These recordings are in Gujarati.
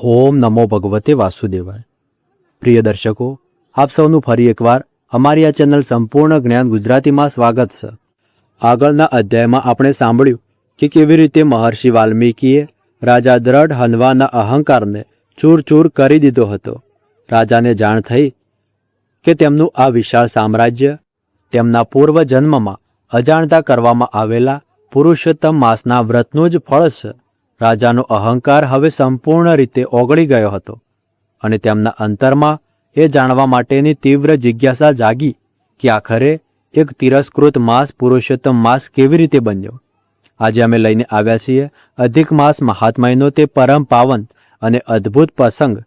ઓમ નમો ભગવતે વાસુદેવાય। પ્રિય દર્શકો, આપ સૌનું ફરી એકવાર અમારી આ ચેનલ સંપૂર્ણ જ્ઞાન ગુજરાતીમાં સ્વાગત છે। આગળના અધ્યાયમાં આપણે સાંભળ્યું કે કેવી રીતે મહર્ષિ વાલ્મીકીએ રાજા દ્રઢ હનવાના અહંકારને ચૂર ચૂર કરી દીધો હતો। રાજાને જાણ થઈ કે તેમનું આ વિશાળ સામ્રાજ્ય તેમના પૂર્વજન્મમાં અજાણતા કરવામાં આવેલા પુરુષોત્તમ માસના વ્રતનું જ ફળ છે। રાજાનો અહંકાર હવે સંપૂર્ણ રીતે ઓગળી ગયો હતો અને તેમના અંતરમાં એ જાણવા માટેની તીવ્ર જિજ્ઞાસા જાગી કે આખરે એક તિરસ્કૃત માસ પુરુષોત્તમ માસ કેવી રીતે બન્યો। આજે અમે લઈને આવ્યા છીએ અધિક માસ મહાત્મ્યનો તે પરમ પાવન અને અદ્ભુત પ્રસંગ,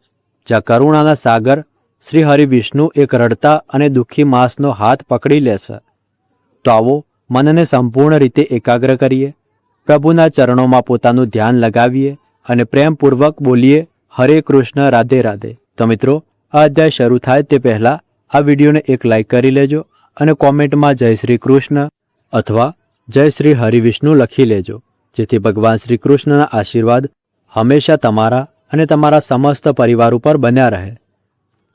જ્યાં કરુણાના સાગર શ્રી હરિવિષ્ણુ એક રડતા અને દુઃખી માસનો હાથ પકડી લે છે। તો આવો મનને સંપૂર્ણ રીતે એકાગ્ર કરીએ, પ્રભુના ચરણોમાં પોતાનું ધ્યાન લગાવીએ અને પ્રેમપૂર્વક બોલીએ હરે કૃષ્ણ રાધે રાધે। તો મિત્રો, આ અધ્યાય શરૂ થાય તે પહેલાં આ વિડીયોને એક લાઇક કરી લેજો અને કોમેન્ટમાં જય શ્રી કૃષ્ણ અથવા જય શ્રી હરિવિષ્ણુ લખી લેજો, જેથી ભગવાન શ્રી કૃષ્ણના આશીર્વાદ હંમેશા તમારા અને તમારા સમસ્ત પરિવાર ઉપર બન્યા રહે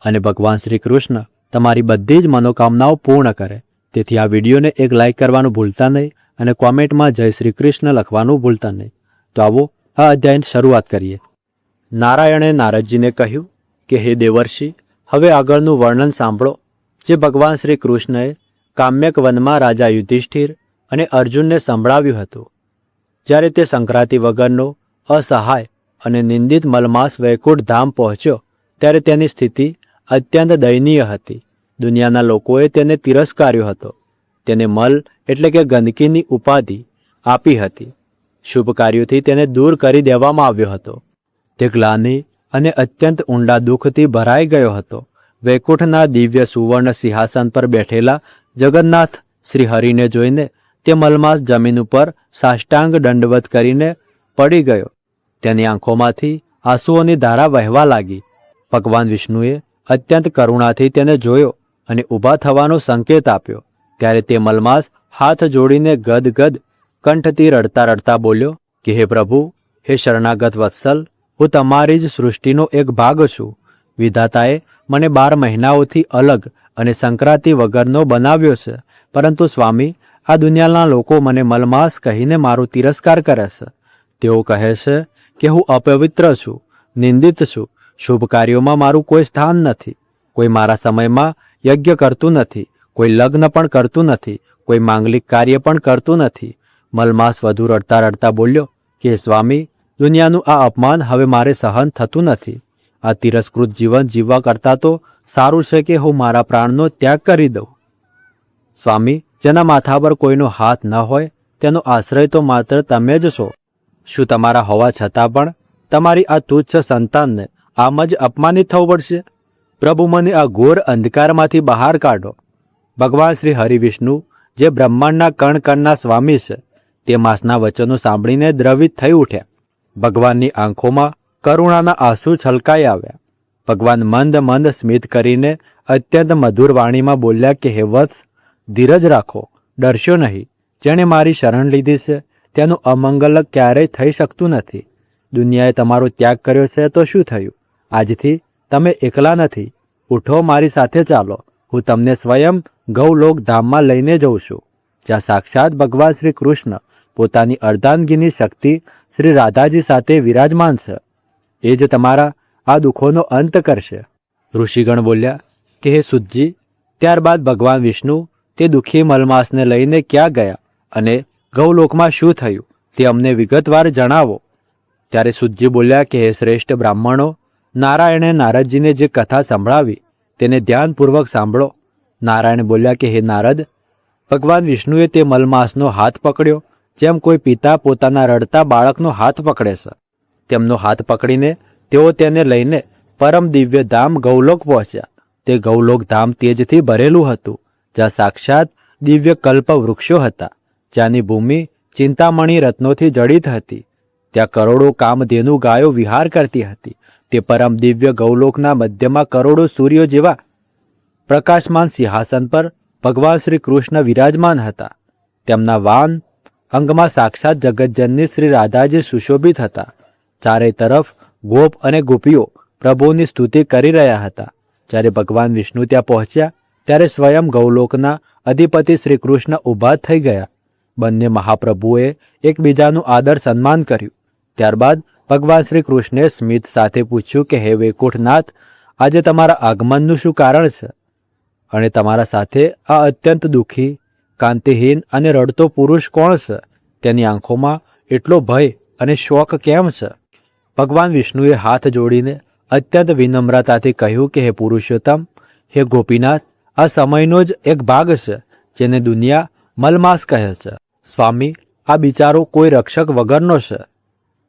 અને ભગવાન શ્રી કૃષ્ણ તમારી બધી જ મનોકામનાઓ પૂર્ણ કરે। તેથી આ વિડીયોને એક લાઇક કરવાનું ભૂલતા નહીં અને કોમેન્ટમાં જય શ્રી કૃષ્ણ લખવાનું ભૂલતા નહીં। તો આવો આ અધ્યાયની શરૂઆત કરીએ। નારાયણે નારદજીને કહ્યું કે હે દેવર્ષિ, હવે આગળનું વર્ણન સાંભળો, જે ભગવાન શ્રી કૃષ્ણએ કામ્યક વનમાં રાજા યુધિષ્ઠિર અને અર્જુનને સંભળાવ્યું હતું। જ્યારે તે સંક્રાંતિ વગરનો અસહાય અને નિંદિત મલમાસ વૈકુંઠ ધામ પહોંચ્યો ત્યારે તેની સ્થિતિ અત્યંત દયનીય હતી। દુનિયાના લોકોએ તેને તિરસ્કાર્યો હતો, તેને મલ એટલે કે ગંદકીની ઉપાધિ આપી હતી, શુભ કાર્યોથી તેને દૂર કરી દેવામાં આવ્યો હતો। તે ગ્લાનિ અને અત્યંત ઊંડા દુઃખથી ભરાઈ ગયો હતો। વૈકુંઠના દિવ્ય સુવર્ણ સિંહાસન પર બેઠેલા જગન્નાથ શ્રી હરિને જોઈને તે મલમાસ જમીન ઉપર સાષ્ટાંગ દંડવત કરીને પડી ગયો। તેની આંખોમાંથી આંસુઓની ધારા વહેવા લાગી। ભગવાન વિષ્ણુએ અત્યંત કરુણાથી તેને જોયો અને ઊભા થવાનો સંકેત આપ્યો। ત્યારે તે મલમાસ હાથ જોડીને ગદગદ કંઠથી રડતા રડતા બોલ્યો કે હે પ્રભુ, હે શરણાગત વત્સલ, હું તમારી જ સૃષ્ટિનો એક ભાગ છું। વિધાતાએ મને 12 મહિનાઓથી અલગ અને સંક્રાંતિ વગરનો બનાવ્યો છે, પરંતુ સ્વામી, આ દુનિયાના લોકો મને મલમાસ કહીને મારો તિરસ્કાર કરે છે। તેઓ કહે છે કે હું અપવિત્ર છું, નિંદિત છું, શુભ કાર્યોમાં મારું કોઈ સ્થાન નથી, કોઈ મારા સમયમાં યજ્ઞ કરતું નથી, કોઈ લગ્ન પણ કરતું નથી, કોઈ માંગલિક કાર્ય પણ કરતું નથી। મલમાસ વધુ રડતા રડતા બોલ્યો કે સ્વામી, દુનિયાનું આ અપમાન હવે મારે સહન થતું નથી। આ તિરસ્કૃત જીવન જીવવા કરતાં તો સારું છે કે હું મારા પ્રાણનો ત્યાગ કરી દઉં। સ્વામી, જેના માથા પર કોઈનો હાથ ન હોય તેનો આશ્રય તો માત્ર તમે જ છો। શું તમારા હોવા છતાં પણ તમારી આ તુચ્છ સંતાનને આમ જ અપમાનિત થવું પડશે? પ્રભુ, મને આ ઘોર અંધકારમાંથી બહાર કાઢો। ભગવાન શ્રી હરિવિષ્ણુ, જે બ્રહ્માંડના કણ કણના સ્વામી છે, તે માસના વચનો સાંભળીને દ્રવિત થઈ ઉઠ્યા। ભગવાનની આંખોમાં કરુણાના આંસુ છલકાઈ આવ્યા। ભગવાન મંદ મંદ સ્મિત કરીને અત્યંત મધુર વાણીમાં બોલ્યા કે હે વત્સ, ધીરજ રાખો, ડરશો નહીં। જેણે મારી શરણ લીધી છે તેનું અમંગલ ક્યારેય થઈ શકતું નથી। દુનિયાએ તમારો ત્યાગ કર્યો છે તો શું થયું? આજથી તમે એકલા નથી, ઉઠો, મારી સાથે ચાલો। હું તમને સ્વયં ગૌલોક ધામમાં લઈને જઉં છું, જ્યાં સાક્ષાત ભગવાન શ્રી કૃષ્ણ પોતાની અર્ધાંગીની શક્તિ શ્રી રાધાજી સાથે વિરાજમાન છે। એ જ તમારા આ દુઃખોનો અંત કરશે। ઋષિગણ બોલ્યા કે હે સુતજી, ત્યારબાદ ભગવાન વિષ્ણુ તે દુઃખી મલમાસને લઈને ક્યાં ગયા અને ગૌલોકમાં શું થયું તે અમને વિગતવાર જણાવો। ત્યારે સુતજી બોલ્યા કે હે શ્રેષ્ઠ બ્રાહ્મણો, નારાયણે નારદજીને જે કથા સંભળાવી તેને ધ્યાનપૂર્વક સાંભળો। નારાયણ બોલ્યા કે હે નારદ, ભગવાન વિષ્ણુએ તે મલમાસનો હાથ પકડ્યો જેમ કોઈ પિતા પોતાના રડતા બાળકનો હાથ પકડે છે। તેમનો હાથ પકડીને તેઓ તેને લઈને પરમ દિવ્ય ધામ ગૌલોક પહોંચ્યા। તે ગૌલોક ધામ તેજથી ભરેલું હતું, જ્યાં સાક્ષાત દિવ્ય કલ્પ વૃક્ષો હતા, જ્યાંની ભૂમિ ચિંતામણી રત્નોથી જડિત હતી, ત્યાં કરોડો કામધેનુ ગાયો વિહાર કરતી હતી। તે પરમ દિવ્ય ગૌલોકના મધ્યમાં કરોડો સૂર્યો જેવા પ્રકાશમાન સિંહાસન પર ભગવાન શ્રી કૃષ્ણ વિરાજમાન હતા। તેમના વાન અંગમાં સાક્ષાત જગતજનની શ્રી રાધાજી સુશોભિત હતા। ચારે તરફ ગોપ અને ગોપીઓ પ્રભુની સ્તુતિ કરી રહ્યા હતા. જ્યારે ભગવાન વિષ્ણુ ત્યાં પહોંચ્યા ત્યારે સ્વયં ગૌલોકના અધિપતિ શ્રી કૃષ્ણ ઊભા થઈ ગયા. બંને મહાપ્રભુએ એકબીજાનું આદર સન્માન કર્યું. ત્યારબાદ ભગવાન શ્રી કૃષ્ણે સ્મિત સાથે પૂછ્યું કે હે વૈકુંઠનાથ, આજે તમારા આગમનનું શું કારણ છે? અને તમારા સાથે આ અત્યંત દુઃખી, કાંતિહીન અને રડતો પુરુષ કોણ છે? તેની આંખોમાં એટલો ભય અને શોક કેમ છે? ભગવાન વિષ્ણુએ હાથ જોડીને અત્યંત વિનમ્રતાથી કહ્યું કે હે પુરુષોત્તમ, હે ગોપીનાથ, આ સમયનો જ એક ભાગ છે જેને દુનિયા મલમાસ કહે છે. સ્વામી, આ બિચારો કોઈ રક્ષક વગરનો છે.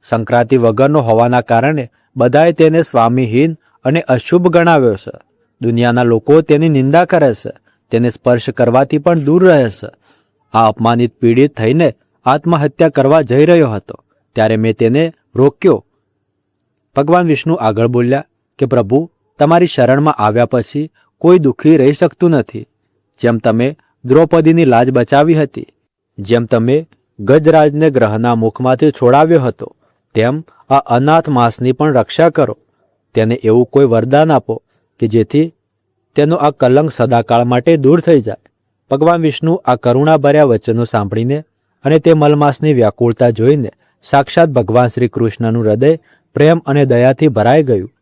સંક્રાંતિ વગરનો હોવાના કારણે બધાએ તેને સ્વામીહીન અને અશુભ ગણાવ્યો છે. દુનિયાના લોકો તેની નિંદા કરે છે, તેને સ્પર્શ કરવાથી પણ દૂર રહે છે. આ અપમાનિત પીડિત થઈને આત્મહત્યા કરવા જઈ રહ્યો હતો ત્યારે મેં તેને રોક્યો. ભગવાન વિષ્ણુ આગળ બોલ્યા કે પ્રભુ, તમારી શરણમાં આવ્યા પછી કોઈ દુઃખી રહી શકતું નથી. જેમ તમે દ્રૌપદીની લાજ બચાવી હતી, જેમ તમે ગજરાજને ગ્રહના મુખમાંથી છોડાવ્યો હતો, તેમ આ અનાથ માસની પણ રક્ષા કરો. તેને એવું કોઈ વરદાન આપો કે જેથી તેનો આ કલંક સદાકાળ માટે દૂર થઈ જાય. ભગવાન વિષ્ણુ આ કરુણાભર્યા વચનો સાંભળીને અને તે મલમાસની વ્યાકુળતા જોઈને સાક્ષાત ભગવાન શ્રી કૃષ્ણનું હૃદય પ્રેમ અને દયાથી ભરાઈ ગયું.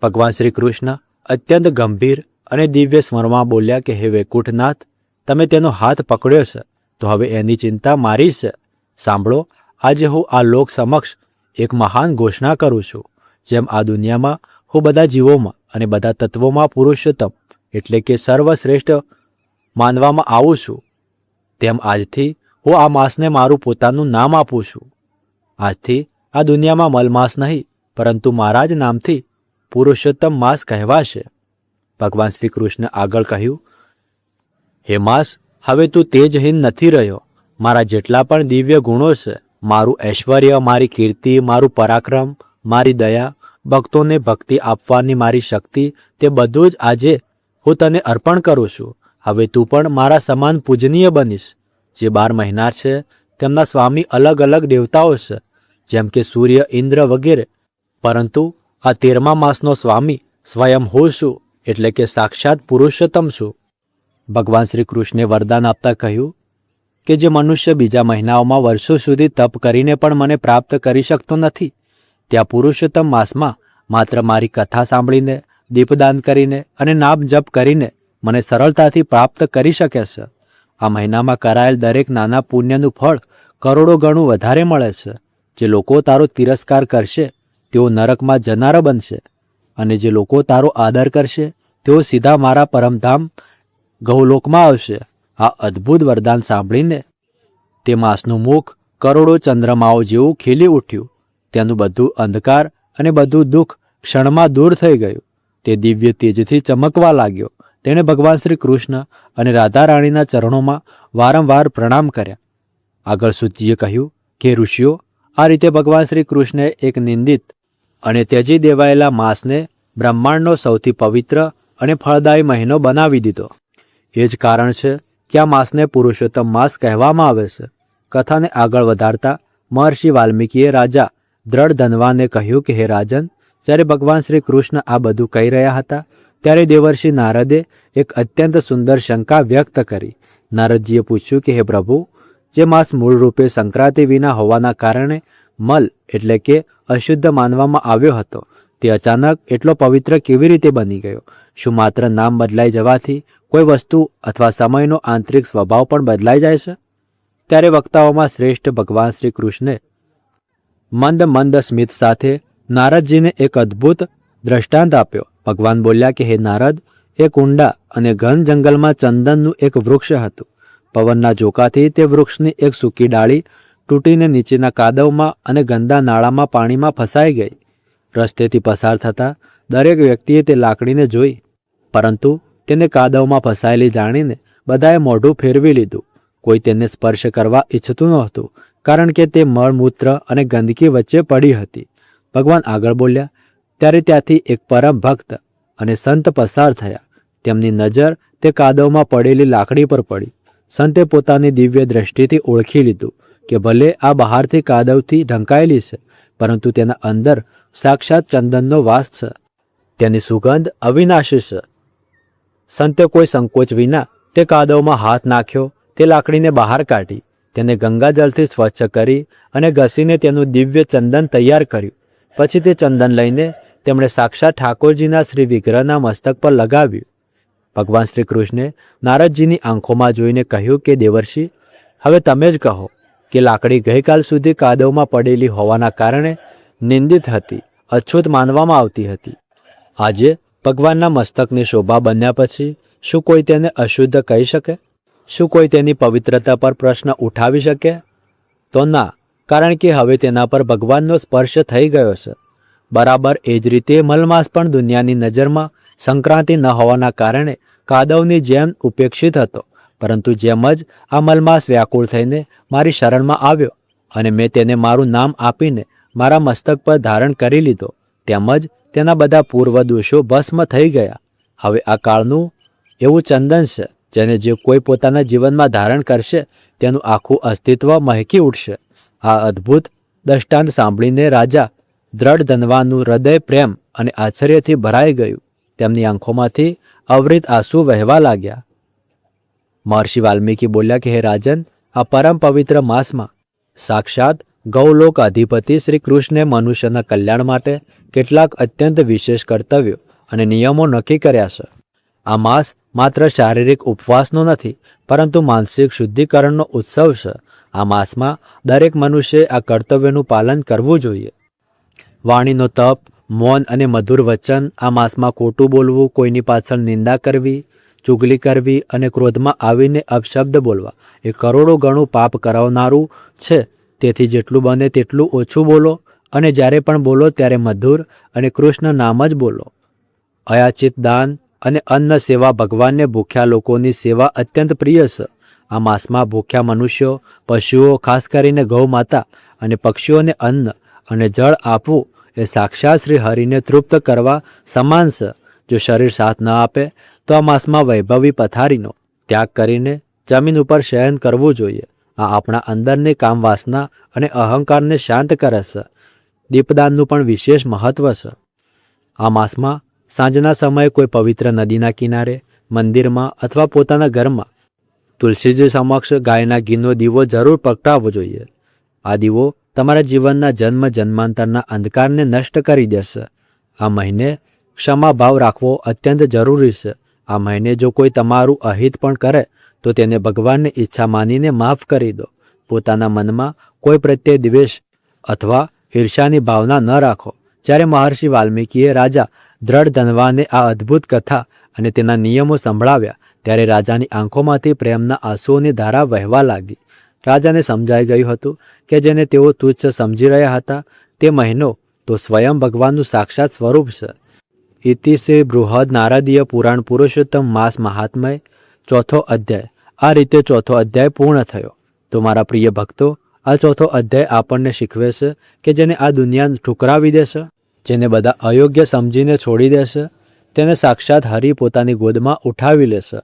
ભગવાન શ્રી કૃષ્ણ અત્યંત ગંભીર અને દિવ્ય સ્વરમાં બોલ્યા કે હે વૈકુંઠનાથ, તમે તેનો હાથ પકડ્યો છે તો હવે એની ચિંતા મારી છે. સાંભળો, આજે હું આ લોક સમક્ષ એક મહાન ઘોષણા કરું છું. જેમ આ દુનિયામાં હું બધા જીવોમાં અને બધા તત્વોમાં પુરુષોત્તમ એટલે કે સર્વશ્રેષ્ઠ માનવામાં આવું છું, તેમ આજથી હું આ માસને મારું પોતાનું નામ આપું છું. આજથી આ દુનિયામાં મલમાસ નહીં પરંતુ મારા જ નામથી પુરુષોત્તમ માસ કહેવાશે. ભગવાન શ્રી કૃષ્ણ આગળ કહ્યું, હે માસ, હવે તું તેજહીન નથી રહ્યો. મારા જેટલા પણ દિવ્ય ગુણો છે, મારું ઐશ્વર્ય, મારી કીર્તિ, મારું પરાક્રમ, મારી દયા, ભક્તોને ભક્તિ આપવાની મારી શક્તિ, તે બધું જ આજે હું તને અર્પણ કરું છું. હવે તું પણ મારા સમાન પૂજનીય બનીશ. જે 12 મહિના છે તેમના સ્વામી અલગ અલગ દેવતાઓ છે, જેમ કે સૂર્ય, ઇન્દ્ર વગેરે, પરંતુ આ 13મા માસનો સ્વામી સ્વયં હું છું, એટલે કે સાક્ષાત પુરુષોત્તમ છું. ભગવાન શ્રી કૃષ્ણે વરદાન આપતા કહ્યું કે જે મનુષ્ય બીજા મહિનાઓમાં વર્ષો સુધી તપ કરીને પણ મને પ્રાપ્ત કરી શકતો નથી, ત્યાં પુરુષોત્તમ માસમાં માત્ર મારી કથા સાંભળીને, દીપદાન કરીને અને નામ જપ કરીને મને સરળતાથી પ્રાપ્ત કરી શકે છે. આ મહિનામાં કરાયેલ દરેક નાના પુણ્યનું ફળ કરોડો ગણું વધારે મળે છે. જે લોકો તારો તિરસ્કાર કરશે તેઓ નરકમાં જનારા બનશે, અને જે લોકો તારો આદર કરશે તેઓ સીધા મારા પરમધામ ગૌલોકમાં આવશે. આ અદ્ભુત વરદાન સાંભળીને તે માસનું મુખ કરોડો ચંદ્રમાઓ જેવું ખીલી ઉઠ્યું. તેનું બધું અંધકાર અને બધું દુઃખ ક્ષણમાં દૂર થઈ ગયું. તે દિવ્ય તેજથી ચમકવા લાગ્યો. તેણે ભગવાન શ્રી કૃષ્ણ અને રાધા રાણીના ચરણોમાં વારંવાર પ્રણામ કર્યા. આગળ સૂતજીએ કહ્યું કે ઋષિઓ, આ રીતે ભગવાન શ્રી કૃષ્ણે એક નિંદિત અને ત્યજી દેવાયેલા માસને બ્રહ્માંડનો સૌથી પવિત્ર અને ફળદાયી મહિનો બનાવી દીધો. એ જ કારણ છે કે આ માસને પુરુષોત્તમ માસ કહેવામાં આવે છે. કથાને આગળ વધારતા મહર્ષિ વાલ્મીકીએ રાજા દ્રઢધનવાને કહ્યું કે હે રાજન, જ્યારે ભગવાન શ્રી કૃષ્ણ આ બધું કહી રહ્યા હતા ત્યારે દેવર્ષિ નારદે એક અત્યંત સુંદર શંકા વ્યક્ત કરી. નારદજીએ પૂછ્યું કે હે પ્રભુ, જે માસ મૂળ રૂપે સંક્રાંતિ વિના હોવાના કારણે મલ એટલે કે અશુદ્ધ માનવામાં આવ્યો હતો, તે અચાનક એટલો પવિત્ર કેવી રીતે બની ગયો? શું માત્ર નામ બદલાઈ જવાથી કોઈ વસ્તુ અથવા સમયનો આંતરિક સ્વભાવ પણ બદલાઈ જાય છે? ત્યારે વક્તાઓમાં શ્રેષ્ઠ ભગવાન શ્રી કૃષ્ણે મંદ મંદ સ્મિત સાથે નારદજીને એક અદ્ભુત દ્રષ્ટાંત આપ્યો. ભગવાન બોલ્યા કે હે નારદ, એક ઊંડા અને ઘન જંગલમાં ચંદનનું એક વૃક્ષ હતું. પવનના ઝોકાથી તે વૃક્ષની એક સૂકી ડાળી તૂટીને નીચેના કાદવમાં અને ગંદા નાળામાં પાણીમાં ફસાઈ ગઈ. રસ્તેથી પસાર થતા દરેક વ્યક્તિએ તે લાકડીને જોઈ, પરંતુ તેને કાદવમાં ફસાયેલી જાણીને બધાએ મોઢું ફેરવી લીધું. કોઈ તેને સ્પર્શ કરવા ઈચ્છતું નહોતું, કારણ કે તે મળમૂત્ર અને ગંદકી વચ્ચે પડી હતી. ભગવાન આગળ બોલ્યા ત્યારે ત્યાંથી એક પરમ ભક્ત અને સંત પસાર થયા. તેમની નજર તે કાદવમાં પડેલી લાકડી પર પડી. સંતે પોતાની દિવ્ય દ્રષ્ટિથી ઓળખી લીધું કે ભલે આ બહારથી કાદવથી ઢંકાયેલી છે, પરંતુ તેના અંદર સાક્ષાત ચંદનનો વાસ છે. તેની સુગંધ અવિનાશી છે. સંતે કોઈ સંકોચ વિના તે કાદવમાં હાથ નાખ્યો, તે લાકડીને બહાર કાઢી, તેને ગંગાજળથી સ્વચ્છ કરી અને ઘસીને તેનું દિવ્ય ચંદન તૈયાર કર્યું. પછી તે ચંદન લઈને તેમણે સાક્ષાત ઠાકોરજીના શ્રી વિગ્રહના મસ્તક પર લગાવ્યું. ભગવાન શ્રી કૃષ્ણે નારદજીની આંખોમાં જોઈને કહ્યું કે દેવર્ષિ, હવે તમે જ કહો કે લાકડી ગઈકાલ સુધી કાદવમાં પડેલી હોવાના કારણે નિંદિત હતી, અછૂત માનવામાં આવતી હતી. આજે ભગવાનના મસ્તકની શોભા બન્યા પછી શું કોઈ તેને અશુદ્ધ કહી શકે? શું કોઈ તેની પવિત્રતા પર પ્રશ્ન ઉઠાવી શકે? તો ના, કારણ કે હવે તેના પર ભગવાનનો સ્પર્શ થઈ ગયો છે. બરાબર એ જ રીતે મલમાસ પણ દુનિયાની નજરમાં સંક્રાંતિ ન હોવાના કારણે કાદવની જેમ ઉપેક્ષિત હતો. પરંતુ જેમ જ આ મલમાસ વ્યાકુળ થઈને મારી શરણમાં આવ્યો અને મેં તેને મારું નામ આપીને મારા મસ્તક પર ધારણ કરી લીધો, તેમજ તેના બધા પૂર્વ દોષો ભસ્મ થઈ ગયા. હવે આ કાળનું એવું ચંદન છે જેને જે કોઈ પોતાના જીવનમાં ધારણ કરશે તેનું આખું અસ્તિત્વ મહેકી ઉઠશે. આ અદ્ભુત દ્રષ્ટાંત સાંભળીને રાજા દ્રઢ ધનવાનું હૃદય પ્રેમ અને આશ્ચર્યથી ભરાઈ ગયું. તેમની આંખોમાંથી અવિરત આંસુ વહેવા લાગ્યા. મહર્ષિ વાલ્મીકી બોલ્યા કે હે રાજન, આ પરમ પવિત્ર માસમાં સાક્ષાત ગૌલોક અધિપતિ શ્રી કૃષ્ણે મનુષ્યના કલ્યાણ માટે કેટલાક અત્યંત વિશેષ કર્તવ્યો અને નિયમો નક્કી કર્યા છે. આ માસ માત્ર શારીરિક ઉપવાસનો નથી, પરંતુ માનસિક શુદ્ધિકરણનો ઉત્સવ છે. આ માસમાં દરેક મનુષ્યએ આ કર્તવ્યનું પાલન કરવું જોઈએ. વાણીનો તપ, મૌન અને મધુર વચન. આ માસમાં ખોટું બોલવું, કોઈની પાછળ નિંદા કરવી, ચુગલી કરવી અને ક્રોધમાં આવીને અપશબ્દ બોલવા એ કરોડો ગણું પાપ કરાવનારું છે. તેથી જેટલું બને તેટલું ઓછું બોલો અને જ્યારે પણ બોલો ત્યારે મધુર અને કૃષ્ણ નામ જ બોલો. અયાચિત દાન અને અન્ન સેવા. ભગવાનને ભૂખ્યા લોકોની સેવા અત્યંત પ્રિય છે. આ માસમાં ભૂખ્યા મનુષ્યો, પશુઓ, ખાસ કરીને ગૌ માતા અને પક્ષીઓને અન્ન અને જળ આપવું એ સાક્ષાત શ્રી હરિને તૃપ્ત કરવા સમાન છે. જો શરીર સાથ ન આપે તો આ માસમાં વૈભવી પથારીનો ત્યાગ કરીને જમીન ઉપર શયન કરવું જોઈએ. આ આપણા અંદરની કામવાસના અને અહંકારને શાંત કરે છે. દીપદાનનું પણ વિશેષ મહત્વ છે. આ માસમાં સાંજના સમયે કોઈ પવિત્ર નદીના કિનારે, મંદિરમાં અથવા પોતાના ઘરમાં તુલસીજી સમક્ષ ગાયના ઘીનો દીવો જરૂર પ્રગટાવવો જોઈએ. આ દીવો તમારા જીવનના જન્મ જન્માંતરના અંધકારને નષ્ટ કરી દેશે. આ મહિને ક્ષમાભાવ રાખવો અત્યંત જરૂરી છે. આ મહિને જો કોઈ તમારું અહિત પણ કરે તો તેને ભગવાનની ઈચ્છા માનીને માફ કરી દો. પોતાના મનમાં કોઈ પ્રત્યે દ્વેષ અથવા ઈર્ષાની ભાવના ન રાખો. જ્યારે મહર્ષિ વાલ્મીકીએ રાજા દ્રઢ ધનવાને આ અદ્ભુત કથા અને તેના નિયમો સંભળાવ્યા ત્યારે રાજાની આંખોમાંથી પ્રેમના આંસુઓની ધારા વહેવા લાગી. રાજાને સમજાઈ ગયું હતું કે જેને તેઓ તુચ્છ સમજી રહ્યા હતા તે મહિનો તો સ્વયં ભગવાનનું સાક્ષાત સ્વરૂપ છે. ઇતિ શ્રી બૃહદ નારદીય પુરાણ પુરુષોત્તમ માસ મહાત્મય, ચોથો અધ્યાય. આ રીતે ચોથો અધ્યાય પૂર્ણ થયો. તો મારા પ્રિય ભક્તો, આ ચોથો અધ્યાય આપણને શીખવે છે કે જેને આ દુનિયા ઠુકરાવી દેશે, જેને બધા અયોગ્ય સમજીને છોડી દેશે, તેને સાક્ષાત હરિ પોતાની ગોદમાં ઉઠાવી લેશે.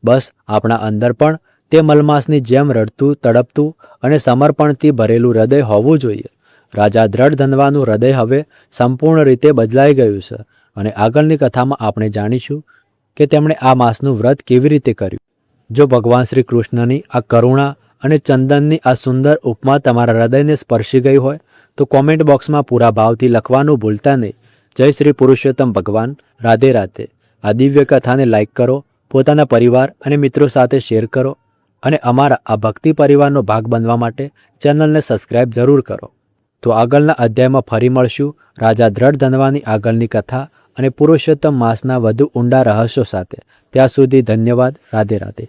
બસ આપણા અંદર પણ તે મલમાસની જેમ રડતું, તડપતું અને સમર્પણથી ભરેલું હૃદય હોવું જોઈએ. રાજા દ્રઢ ધનવાનું હૃદય હવે સંપૂર્ણ રીતે બદલાઈ ગયું છે અને આગળની કથામાં આપણે જાણીશું કે તેમણે આ માસનું વ્રત કેવી રીતે કર્યું. જો ભગવાન શ્રી કૃષ્ણની આ કરુણા અને ચંદનની આ સુંદર ઉપમા તમારા હૃદયને સ્પર્શી ગઈ હોય તો કોમેન્ટ બોક્સમાં પૂરા ભાવથી લખવાનું ભૂલતા નહીં. જય શ્રી પુરુષોત્તમ ભગવાન. રાધે રાધે. આ દિવ્ય કથાને લાઈક કરો, પોતાના પરિવાર અને મિત્રો સાથે શેર કરો અને અમારા આ ભક્તિ પરિવારનો ભાગ બનવા માટે ચેનલને સબસ્ક્રાઈબ જરૂર કરો. તો આગળના અધ્યાયમાં ફરી મળશું રાજા દ્રઢ ધનવાની આગળની કથા અને પુરુષોત્તમ માસના વધુ ઊંડા રહસ્યો સાથે. ત્યાં સુધી ધન્યવાદ. રાધે રાધે.